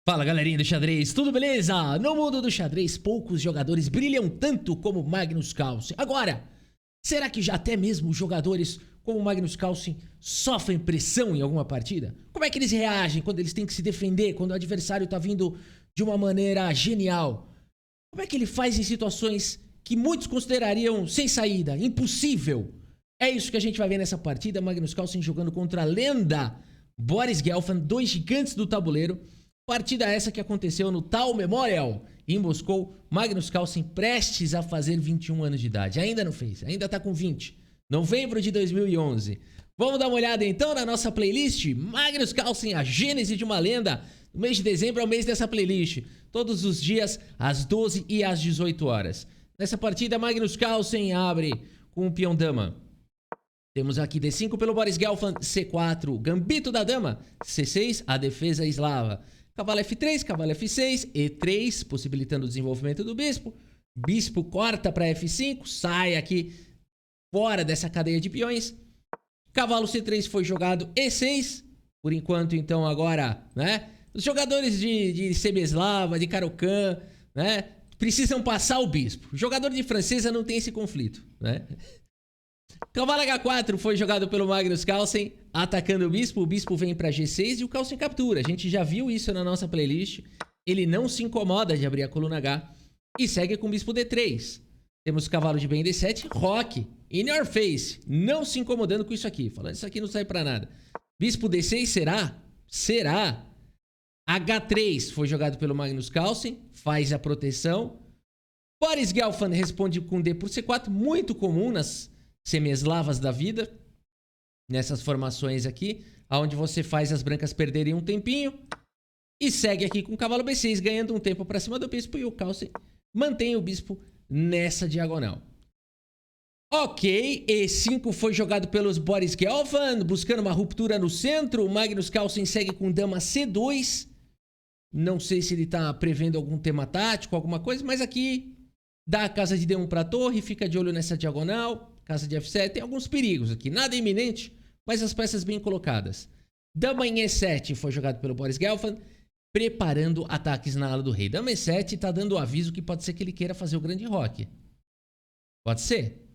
Fala galerinha do xadrez, tudo beleza? No mundo do xadrez, poucos jogadores brilham tanto como Magnus Carlsen. Agora, será que já até mesmo jogadores como Magnus Carlsen sofrem pressão em alguma partida? Como é que eles reagem quando eles têm que se defender, quando o adversário está vindo de uma maneira genial? Como é que ele faz em situações que muitos considerariam sem saída, impossível? É isso que a gente vai ver nessa partida, Magnus Carlsen jogando contra a lenda Boris Gelfand, dois gigantes do tabuleiro. Partida essa que aconteceu no Tal Memorial, em Moscou. Magnus Carlsen prestes a fazer 21 anos de idade. Ainda não fez, ainda tá com 20. Novembro de 2011. Vamos dar uma olhada então na nossa playlist. Magnus Carlsen, a gênese de uma lenda. O mês de dezembro é o mês dessa playlist. Todos os dias, às 12 e às 18 horas. Nessa partida, Magnus Carlsen abre com o peão dama. Temos aqui D5 pelo Boris Gelfand, C4, gambito da dama, C6, a defesa eslava. Cavalo F3, cavalo F6, E3, possibilitando o desenvolvimento do bispo. Bispo corta para F5, sai aqui fora dessa cadeia de peões. Cavalo C3 foi jogado, E6. Por enquanto, então, agora, né? Os jogadores de Sebeslava, de Caro-Kann, né? Precisam passar o bispo. O jogador de francesa não tem esse conflito, né? Cavalo H4 foi jogado pelo Magnus Carlsen, atacando o bispo vem para G6 e o Carlsen captura. A gente já viu isso na nossa playlist. Ele não se incomoda de abrir a coluna H e segue com o bispo D3. Temos cavalo de bem D7, roque, in your face, não se incomodando com isso aqui. Falando isso aqui não sai para nada. Bispo D6 será? Será. H3 foi jogado pelo Magnus Carlsen, faz a proteção. Boris Gelfand responde com D por C4, muito comum nas semieslavas da vida, nessas formações aqui, onde você faz as brancas perderem um tempinho, e segue aqui com o cavalo B6, ganhando um tempo para cima do bispo, e o Carlsen mantém o bispo nessa diagonal. Ok, E5 foi jogado pelos Boris Gelfand, buscando uma ruptura no centro. O Magnus Carlsen segue com dama C2, não sei se ele está prevendo algum tema tático, alguma coisa, mas aqui dá a casa de D1 para a torre, fica de olho nessa diagonal. Casa de F7, tem alguns perigos aqui, nada iminente, mas as peças bem colocadas. Dama em E7 foi jogado pelo Boris Gelfand, preparando ataques na ala do rei. Dama E7 está dando o aviso que pode ser que ele queira fazer o grande roque. Pode ser.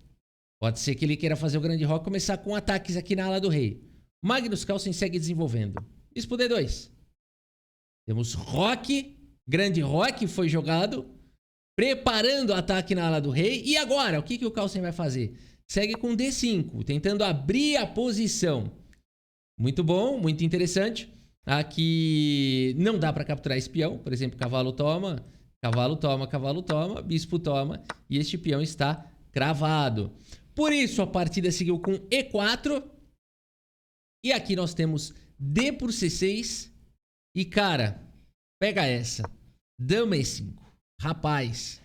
Pode ser que ele queira fazer o grande roque, começar com ataques aqui na ala do rei. Magnus Carlsen segue desenvolvendo. Bispo D2. Temos roque, grande roque foi jogado, preparando o ataque na ala do rei. E agora, o que o Carlsen vai fazer? Segue com D5, tentando abrir a posição. Muito bom, muito interessante. Aqui não dá para capturar esse peão. Por exemplo, cavalo toma, cavalo toma, cavalo toma, bispo toma. E este peão está cravado. Por isso, a partida seguiu com E4. E aqui nós temos D por C6. E, cara, pega essa. Dama E5. Rapaz,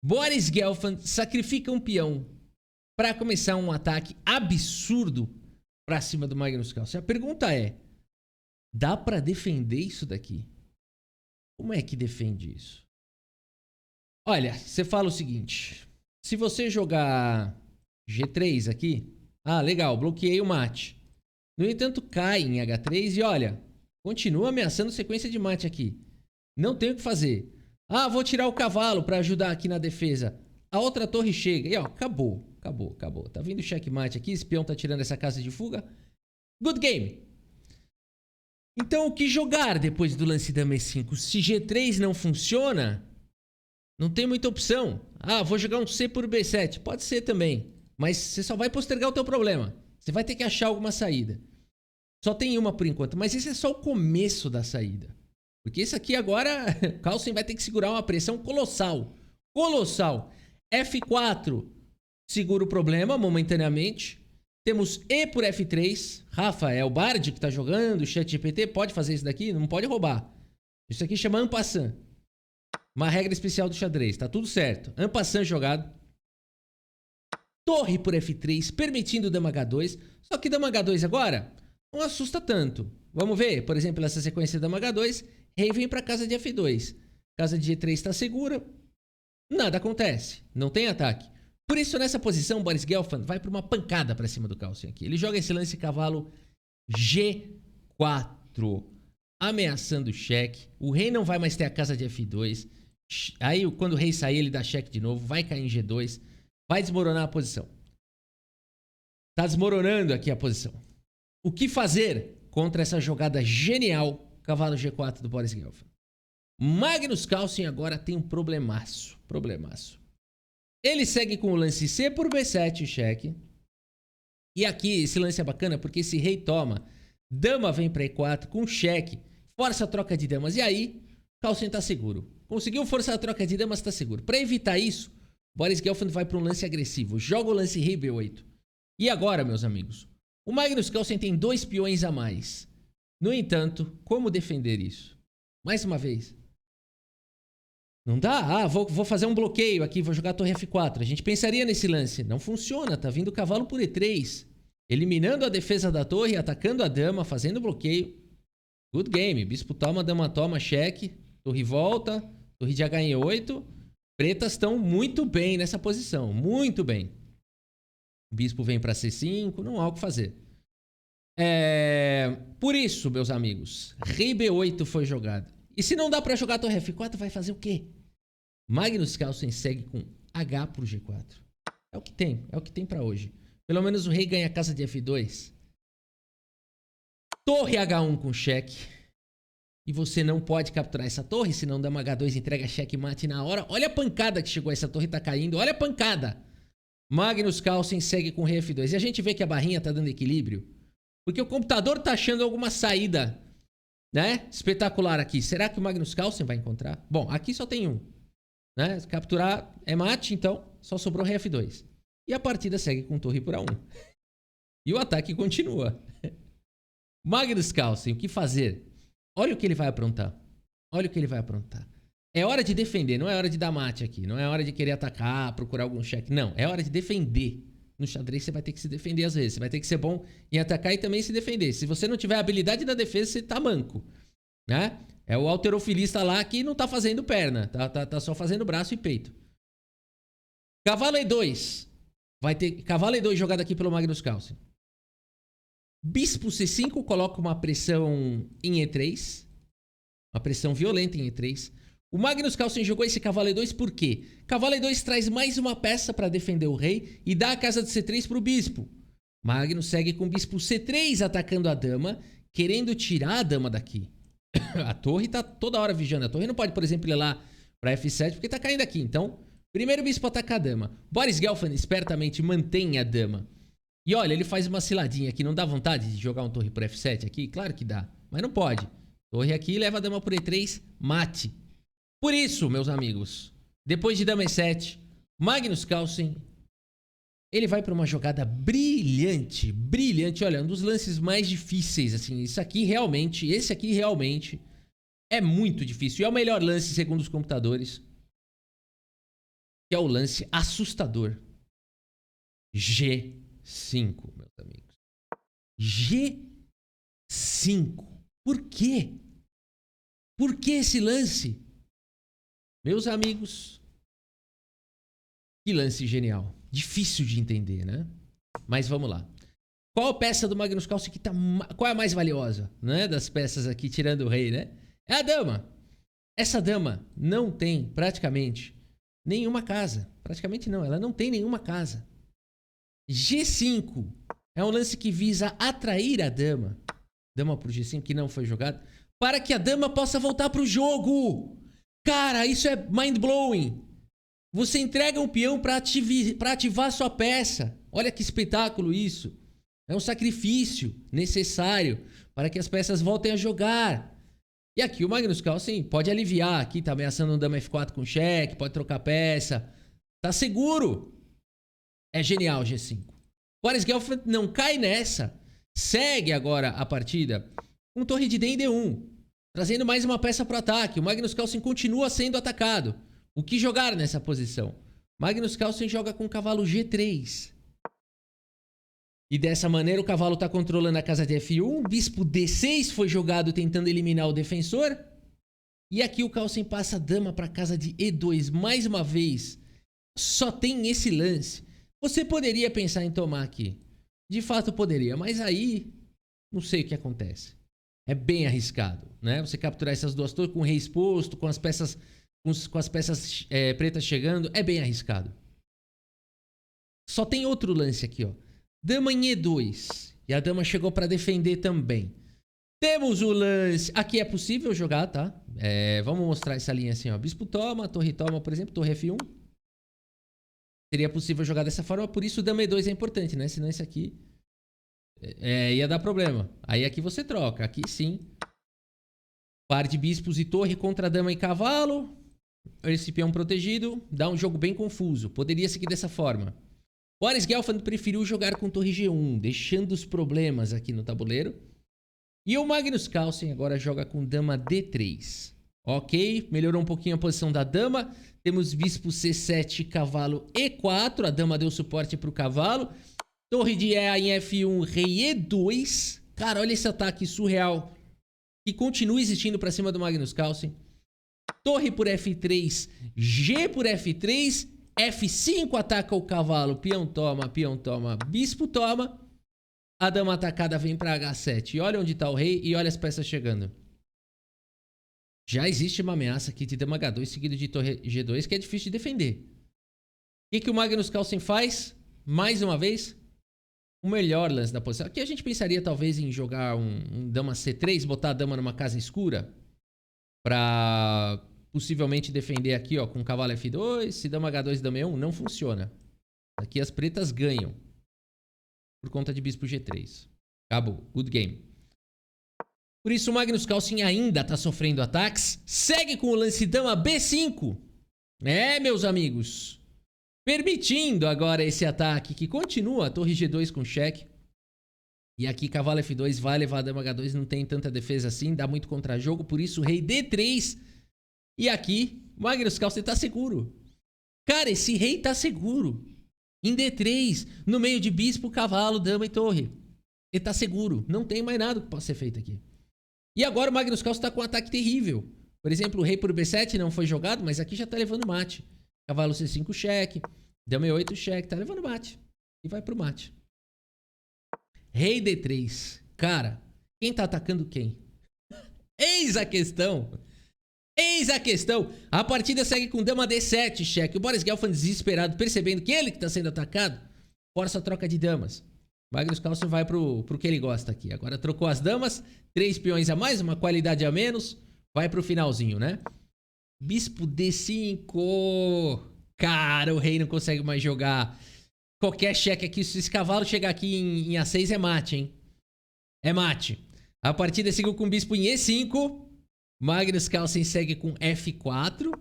Boris Gelfand sacrifica um peão para começar um ataque absurdo para cima do Magnus Carlsen. A pergunta é, dá para defender isso daqui? Como é que defende isso? Olha, você fala o seguinte, se você jogar G3 aqui, legal, bloqueei o mate. No entanto, cai em H3 e olha, continua ameaçando sequência de mate aqui. Não tem o que fazer. Vou tirar o cavalo para ajudar aqui na defesa. A outra torre chega. E ó, acabou. Tá vindo checkmate aqui. Esse peão tá tirando essa casa de fuga. Good game. Então, o que jogar depois do lance dama E5? Se G3 não funciona, não tem muita opção. Vou jogar um C por B7. Pode ser também. Mas você só vai postergar o teu problema. Você vai ter que achar alguma saída. Só tem uma por enquanto. Mas esse é só o começo da saída. Porque esse aqui agora, Carlsen vai ter que segurar uma pressão colossal. Colossal. F4 segura o problema momentaneamente. Temos E por F3. Rafa, é o Bard que está jogando, o ChatGPT pode fazer isso daqui? Não pode roubar. Isso aqui chama en passant. Uma regra especial do xadrez. Tá tudo certo. En passant jogado. Torre por F3, permitindo dama H2. Só que dama H2 agora não assusta tanto. Vamos ver, por exemplo, essa sequência dama H2. Rei vem para casa de F2. Casa de G3 está segura. Nada acontece. Não tem ataque. Por isso, nessa posição, Boris Gelfand vai para uma pancada para cima do Carlsen aqui. Ele joga esse lance cavalo G4. ameaçando o cheque. O rei não vai mais ter a casa de F2. Aí, quando o rei sair, ele dá cheque de novo. Vai cair em G2. Vai desmoronar a posição. Tá desmoronando aqui a posição. O que fazer contra essa jogada genial cavalo G4 do Boris Gelfand? Magnus Carlsen agora tem um problemaço. Ele segue com o lance C por B7, o cheque. E aqui, esse lance é bacana porque esse rei toma. Dama vem para E4 com cheque. Força a troca de damas. E aí, Carlsen tá seguro. Conseguiu forçar a troca de damas, tá seguro. Para evitar isso, Boris Gelfand vai para um lance agressivo. Joga o lance rei B8. E agora, meus amigos? O Magnus Carlsen tem 2 peões a mais. No entanto, como defender isso? Mais uma vez. Não dá? Vou fazer um bloqueio aqui, vou jogar a torre F4. A gente pensaria nesse lance. Não funciona, tá vindo o cavalo por E3. Eliminando a defesa da torre, atacando a dama, fazendo bloqueio. Good game. Bispo toma, dama toma, cheque. Torre volta, torre de H em E8. Pretas estão muito bem nessa posição, muito bem. O bispo vem para C5, não há o que fazer. Por isso, meus amigos, rei B8 foi jogado. E se não dá para jogar a torre F4, vai fazer o quê? Magnus Carlsen segue com H pro G4. É o que tem para hoje. Pelo menos o rei ganha a casa de F2. Torre H1 com cheque. E você não pode capturar essa torre, senão dama H2 entrega cheque mate na hora. Olha a pancada que chegou, essa torre tá caindo. Olha a pancada. Magnus Carlsen segue com rei F2. E a gente vê que a barrinha tá dando equilíbrio. Porque o computador tá achando alguma saída, né? Espetacular aqui. Será que o Magnus Carlsen vai encontrar? Bom, aqui só tem um. Né? Capturar é mate, então só sobrou rei F2. E a partida segue com torre por A1. E o ataque continua. Magnus Carlsen, o que fazer? Olha o que ele vai aprontar. Olha o que ele vai aprontar. É hora de defender, não é hora de dar mate aqui. Não é hora de querer atacar, procurar algum cheque. Não, é hora de defender. No xadrez você vai ter que se defender às vezes. Você vai ter que ser bom em atacar e também se defender. Se você não tiver a habilidade da defesa, você tá manco. Né? É o halterofilista lá que não tá fazendo perna. Tá só fazendo braço e peito. Cavalo E2. Vai ter cavalo E2 jogado aqui pelo Magnus Carlsen. Bispo C5 coloca uma pressão em E3. Uma pressão violenta em E3. O Magnus Carlsen jogou esse cavalo E2 por quê? Cavalo E2 traz mais uma peça para defender o rei e dá a casa de C3 para o bispo. Magnus segue com o bispo C3 atacando a dama, querendo tirar a dama daqui. A torre tá toda hora vigiando. A torre não pode, por exemplo, ir lá para F7 porque tá caindo aqui. Então, primeiro o bispo ataca a dama. Boris Gelfand espertamente mantém a dama. E olha, ele faz uma ciladinha aqui. Não dá vontade de jogar um torre por F7 aqui? Claro que dá, mas não pode. Torre aqui, leva a dama por E3, mate. Por isso, meus amigos, depois de dama E7, Magnus Carlsen, ele vai para uma jogada brilhante, brilhante. Olha, um dos lances mais difíceis, assim, esse aqui realmente é muito difícil. E é o melhor lance, segundo os computadores, que é o lance assustador. G5, meus amigos. G5. Por quê? Por que esse lance? Meus amigos, que lance genial. Difícil de entender, né? Mas vamos lá. Qual a peça do Magnus Carlsen que tá... Qual é a mais valiosa, né? Das peças aqui, tirando o rei, né? É a dama. Essa dama não tem, praticamente, nenhuma casa. Praticamente não, ela não tem nenhuma casa. G5 é um lance que visa atrair a dama. Dama pro G5 que não foi jogado. Para que a dama possa voltar pro jogo. Cara, isso é mind-blowing. Você entrega um peão para ativar sua peça. Olha que espetáculo isso. É um sacrifício necessário para que as peças voltem a jogar. E aqui o Magnus Carlsen pode aliviar. Aqui tá ameaçando um dama F4 com cheque, pode trocar peça. Tá seguro. É genial G5. Boris Gelfand não cai nessa. Segue agora a partida com torre de D em D1. Trazendo mais uma peça para o ataque. O Magnus Carlsen continua sendo atacado. O que jogar nessa posição? Magnus Carlsen joga com o cavalo G3. E dessa maneira o cavalo está controlando a casa de F1. Bispo D6 foi jogado tentando eliminar o defensor. E aqui o Carlsen passa a dama para a casa de E2. Mais uma vez, só tem esse lance. Você poderia pensar em tomar aqui. De fato poderia, mas aí não sei o que acontece. É bem arriscado, né? Você capturar essas duas torres com o rei exposto, com as peças, pretas chegando, é bem arriscado. Só tem outro lance aqui, ó. Dama em E2. E a dama chegou para defender também. Temos o lance... Aqui é possível jogar, tá? Vamos mostrar essa linha assim, ó. Bispo toma, torre toma, por exemplo, torre F1. Seria possível jogar dessa forma, por isso o dama E2 é importante, né? Senão esse aqui ia dar problema. Aí aqui você troca. Aqui sim. Par de bispos e torre contra dama e cavalo. Esse peão protegido. Dá um jogo bem confuso. Poderia seguir dessa forma. Boris Gelfand preferiu jogar com torre G1, deixando os problemas aqui no tabuleiro. E o Magnus Carlsen agora joga com dama D3. Ok, melhorou um pouquinho a posição da dama. Temos bispo C7, cavalo E4. A dama deu suporte para o cavalo. Torre de E em F1, rei E2. Cara, olha esse ataque surreal. Que continua existindo para cima do Magnus Carlsen. Torre por F3, G por F3. F5 ataca o cavalo. Peão toma, bispo toma. A dama atacada vem para H7. E olha onde está o rei e olha as peças chegando. Já existe uma ameaça aqui de dama H2 seguido de torre G2 que é difícil de defender. O que o Magnus Carlsen faz? Mais uma vez, o melhor lance da posição. Aqui a gente pensaria talvez em jogar um dama C3, botar a dama numa casa escura para possivelmente defender aqui, ó, com cavalo F2. Se dama H2 e dama E1, não funciona. Aqui as pretas ganham por conta de bispo G3. Acabou. Good game. Por isso o Magnus Carlsen ainda está sofrendo ataques. Segue com o lance dama B5. Meus amigos. Permitindo agora esse ataque que continua. Torre G2 com cheque. E aqui cavalo F2 vai levar a dama H2. Não tem tanta defesa assim. Dá muito contra-jogo. Por isso rei D3. E aqui Magnus Carlsen está seguro. Cara, esse rei está seguro. Em D3. No meio de bispo, cavalo, dama e torre. Ele está seguro. Não tem mais nada que possa ser feito aqui. E agora o Magnus Carlsen está com um ataque terrível. Por exemplo, o rei por B7 não foi jogado, mas aqui já está levando mate. Cavalo C5 cheque. Dama E8 cheque. Está levando mate. E vai pro mate. Rei D3. Cara, quem está atacando quem? Eis a questão. Eis a questão. A partida segue com dama D7 cheque. O Boris Gelfand desesperado, percebendo que ele que está sendo atacado, força a troca de damas. Magnus Carlsen vai pro que ele gosta aqui. Agora trocou as damas. 3 peões a mais, uma qualidade a menos. Vai pro finalzinho, né? Bispo D5. Cara, o rei não consegue mais jogar. Qualquer cheque aqui. Se esse cavalo chegar aqui em A6 é mate, hein? É mate. A partida seguiu com o bispo em E5. Magnus Carlsen segue com F4.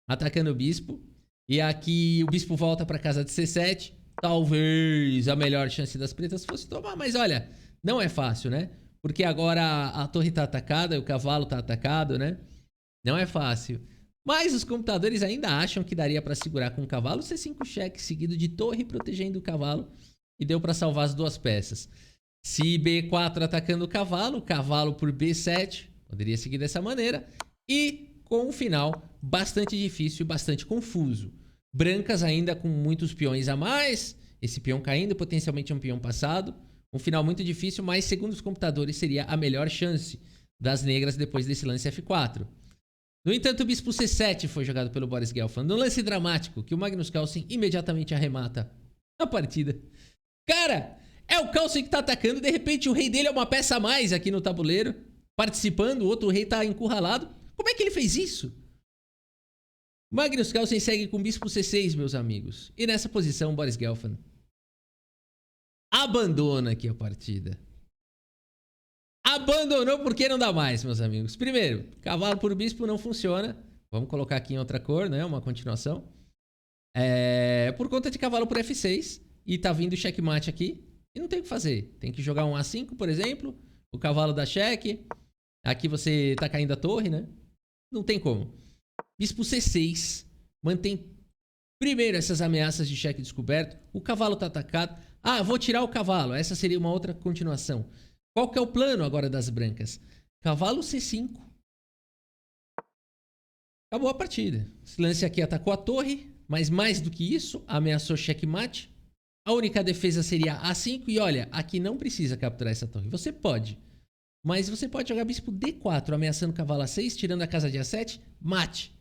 Atacando o bispo. E aqui o bispo volta pra casa de C7. Talvez a melhor chance das pretas fosse tomar, mas olha, não é fácil, né? Porque agora a torre tá atacada e o cavalo tá atacado, né? Não é fácil. Mas os computadores ainda acham que daria para segurar com o cavalo. C5 cheque seguido de torre protegendo o cavalo. E deu para salvar as duas peças. Se B4 atacando o cavalo por B7. Poderia seguir dessa maneira. E com um final bastante difícil e bastante confuso. Brancas ainda com muitos peões a mais. Esse peão caindo, potencialmente um peão passado. Um final muito difícil, mas segundo os computadores seria a melhor chance das negras depois desse lance F4. No entanto, o bispo C7 foi jogado pelo Boris Gelfand. Um lance dramático que o Magnus Carlsen imediatamente arremata a partida. Cara, é o Carlsen que tá atacando. De repente o rei dele é uma peça a mais aqui no tabuleiro. Participando, o outro rei tá encurralado. Como é que ele fez isso? Magnus Carlsen segue com bispo C6, meus amigos. E nessa posição, Boris Gelfand abandona aqui a partida. Abandonou porque não dá mais, meus amigos. Primeiro, cavalo por bispo não funciona. Vamos colocar aqui em outra cor, né? Uma continuação. Por conta de cavalo por F6. E tá vindo checkmate aqui. E não tem o que fazer. Tem que jogar um A5, por exemplo. O cavalo dá cheque. Aqui você tá caindo a torre, né? Não tem como. Bispo C6 mantém primeiro essas ameaças de cheque descoberto. O cavalo está atacado. Ah, vou tirar o cavalo. Essa seria uma outra continuação. Qual que é o plano agora das brancas? Cavalo C5. Acabou a partida. Esse lance aqui atacou a torre, mas mais do que isso, ameaçou checkmate. A única defesa seria A5 e olha, aqui não precisa capturar essa torre. Você pode, Mas você pode jogar bispo D4, ameaçando cavalo A6, tirando a casa de A7, mate.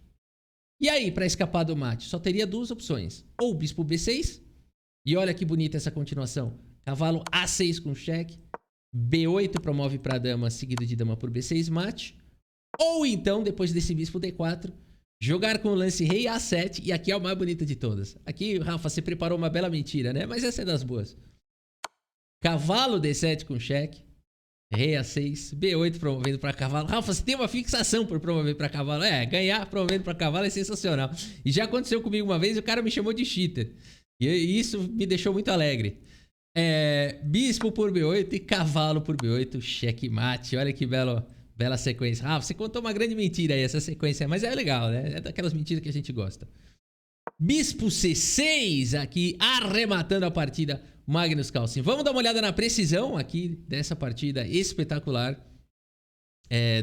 E aí, para escapar do mate, só teria duas opções. Ou bispo B6, e olha que bonita essa continuação. Cavalo A6 com cheque, B8 promove para dama, seguido de dama por B6, mate. Ou então, depois desse bispo D4, jogar com o lance rei A7, e aqui é o mais bonito de todas. Aqui, Rafa, você preparou uma bela mentira, né? Mas essa é das boas. Cavalo D7 com cheque, rei A6, B8 promovendo para cavalo. Rafa, você tem uma fixação por promover para cavalo. Ganhar promovendo para cavalo é sensacional. E já aconteceu comigo uma vez e o cara me chamou de cheater. E isso me deixou muito alegre. Bispo por B8 e cavalo por B8, checkmate. Olha que bela sequência. Rafa, você contou uma grande mentira aí, essa sequência. Mas é legal, né? É daquelas mentiras que a gente gosta. Bispo C6 aqui, arrematando a partida, Magnus Carlsen. Vamos dar uma olhada na precisão aqui dessa partida espetacular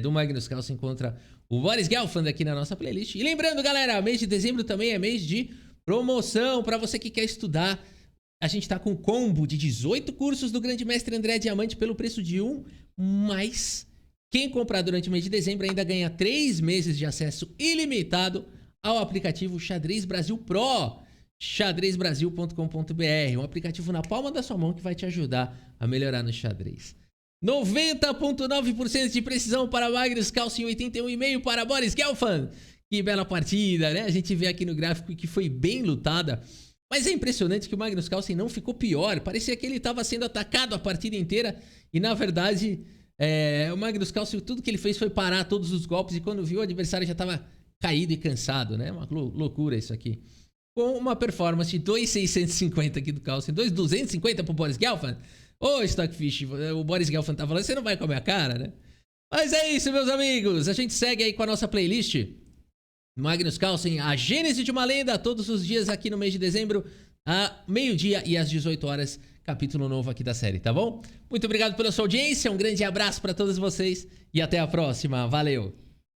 do Magnus Carlsen contra o Boris Gelfand aqui na nossa playlist. E lembrando, galera, mês de dezembro também é mês de promoção para você que quer estudar. A gente tá com combo de 18 cursos do Grande Mestre André Diamante pelo preço de um, mas quem comprar durante o mês de dezembro ainda ganha 3 meses de acesso ilimitado ao aplicativo Xadrez Brasil Pro, xadrezbrasil.com.br, um aplicativo na palma da sua mão que vai te ajudar a melhorar no xadrez. 90,9% de precisão para Magnus Carlsen, 81,5% para Boris Gelfand. Que bela partida, né? A gente vê aqui no gráfico que foi bem lutada, mas é impressionante que o Magnus Carlsen não ficou pior. Parecia que ele estava sendo atacado a partida inteira e, na verdade, o Magnus Carlsen, tudo que ele fez foi parar todos os golpes e quando viu o adversário já estava caído e cansado, né? Uma loucura isso aqui. Com uma performance de 2,650 aqui do Carlsen, 2,250 pro Boris Gelfand. Ô, Stockfish, o Boris Gelfand tá falando, você não vai comer a cara, né? Mas é isso, meus amigos. A gente segue aí com a nossa playlist. Magnus Carlsen, a gênese de uma lenda, todos os dias aqui no mês de dezembro, a meio-dia e às 18 horas, capítulo novo aqui da série, tá bom? Muito obrigado pela sua audiência, um grande abraço para todos vocês e até a próxima. Valeu!